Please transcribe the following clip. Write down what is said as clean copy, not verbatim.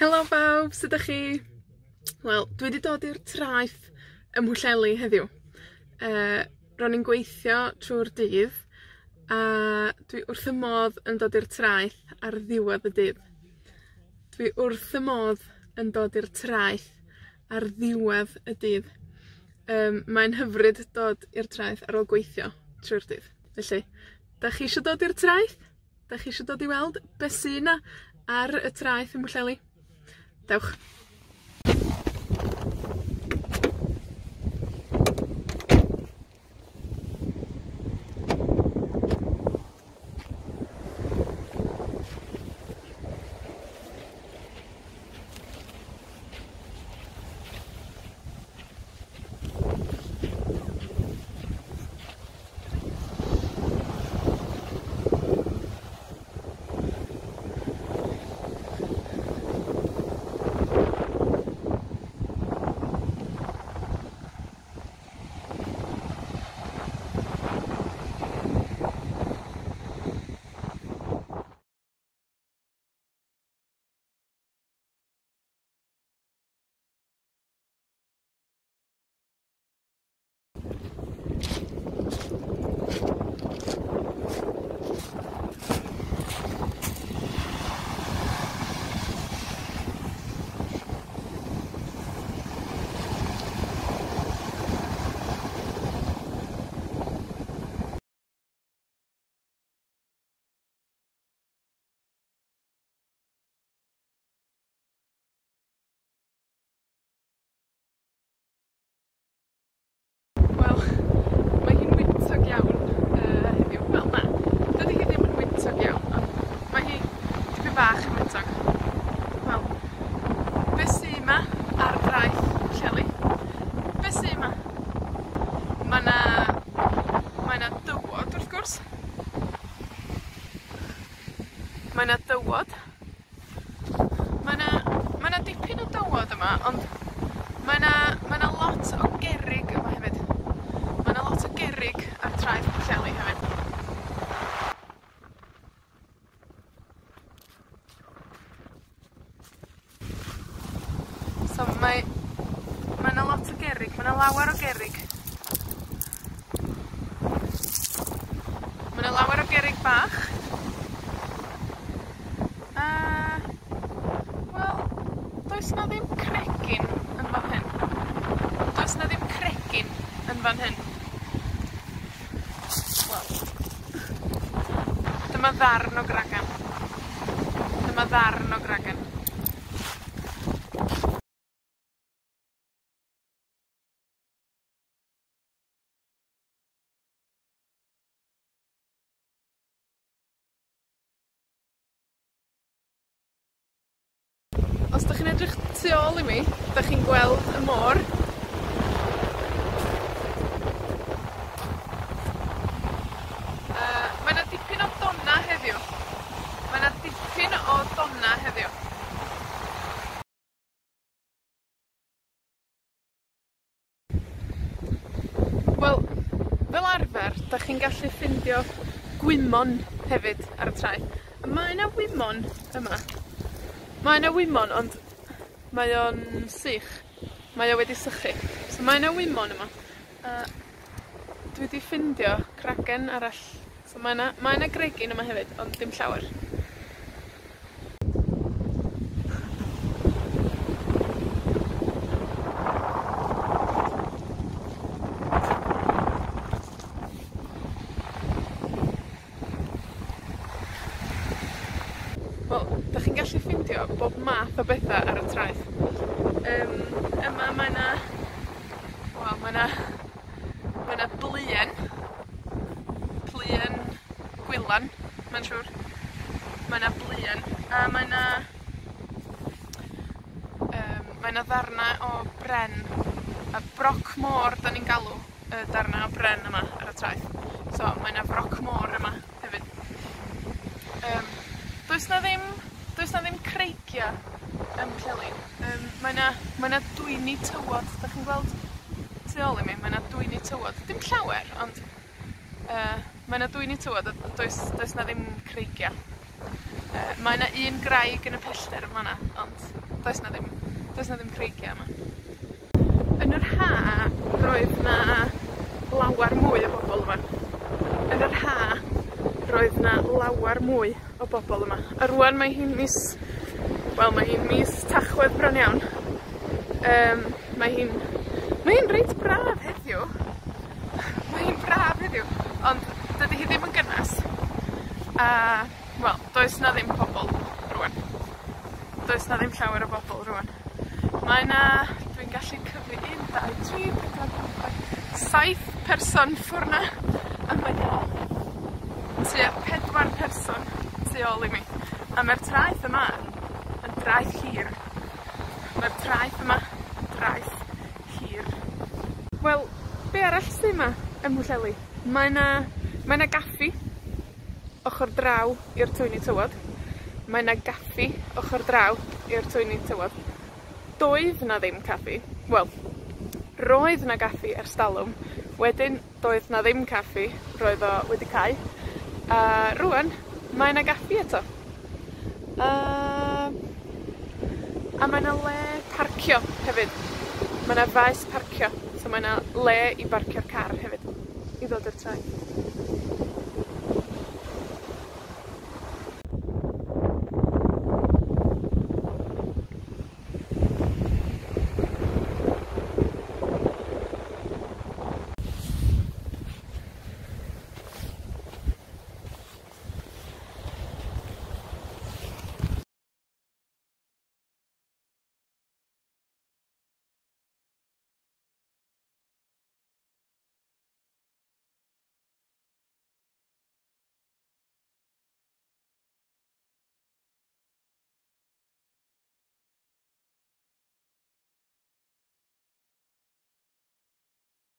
Helo bawb, sud ydych chi? Wel, dwi wedi dod i'r traeth ym Pwllheli heddiw. Ro'n i'n gweithio trwy'r dydd, a dwi wrth y modd yn dod i'r traeth ar ddiwedd y dydd. Dwi wrth y modd yn dod i'r traeth ar ddiwedd y dydd. Mae'n hyfryd dod i'r traeth ar ôl gweithio trwy'r dydd. Felly, da chi eisiau dod i'r traeth? Da chi eisiau dod i weld beth sydd yna ar y traeth ym Pwllheli? Dewch. Bach yn wyntog. Wel, beth sydd yma ar draeth Pwllheli? Beth sydd yma? Mae 'na dywod, wrth gwrs. Mae 'na dywod. Mae 'na dipyn o dywod yma, ond mae 'na lot o gerrig yma hefyd. Mae 'na lot o gerrig ar traeth Pwllheli hefyd. So mae 'na lot o gerrig, mae 'na lawer o gerrig. Mae 'na lawer o gerrig bach. Wel, does 'na ddim cregyn yn fan hyn. Does 'na ddim cregyn yn fan hyn. Wel, dyma ddarn o gragan. Dyma ddarn o gragan. Os dych chi'n edrych tu ôl i mi, dych chi'n gweld y môr. Mae 'na dipyn o donna heddiw. Mae 'na dipyn o donna heddiw. Wel, fel arfer, dych chi'n gallu ffindio gwymon hefyd ar y traeth. Mae 'na wymon yma. Mae 'na wymon, ond mae o'n sych. Mae o wedi sychu. So mae 'na wymon yma. Dwi wedi ffindio cragen arall. So mae 'na gregyn yma hefyd, ond dim llawer. Wel, da chi'n gallu ffindio bob math o betha ar y traeth. Yma mae 'na bluen. Bluen gwylan, mae'n siŵr. Mae 'na bluen. A mae 'na ddarna o bren. A broc môr, da ni'n galw y darna o bren yma ar y traeth. So, mae 'na broc môr yma hefyd. Does 'na ddim creigia ym Pwllheli. Mae 'na dwyni tywod. Da chi'n gweld tu ôl i mi? Mae 'na dwyni tywod. Dim llawer, ond mae 'na dwyni tywod. Does 'na ddim creigia. Mae 'na un graig yn y pellter yn fan'na, ond does na ddim creigia yma. Yn yr ha, roedd na lawar mwy o bobl yma. Yn yr ha, roedd na lawar mwy o bobl yma. A rwan mae hi'n mis Tachwedd bron iawn. Mae hi'n reit braf heddiw. Ond dydy hi ddim yn gynnes. Does na ddim pobl rwan. Does na ddim llawer o bobl rwan. Dwi'n gallu cyfri 1, 2, 3, 4, 5, 7 person ffwrna. A mae tua 4 person tu ôl i mi. A mae'r traeth yma yn draeth hir. Mae'r traeth yma yn draeth hir. Wel, be arall sydd yma ym Pwllheli? Mae na gaffi ochr draw i'r twyni tywod. Mae na gaffi ochr draw i'r twyni tywod. Doedd na ddim caffi. Wel, roedd na gaffi ers talwm. Wedyn, doedd na ddim caffi. Roedd o wedi cau. A rwan, mae na gaffi eto. A mae na le parcio hefyd. Mae na faes parcio. So mae na le i barcio'r car hefyd. I ddod i'r traeth.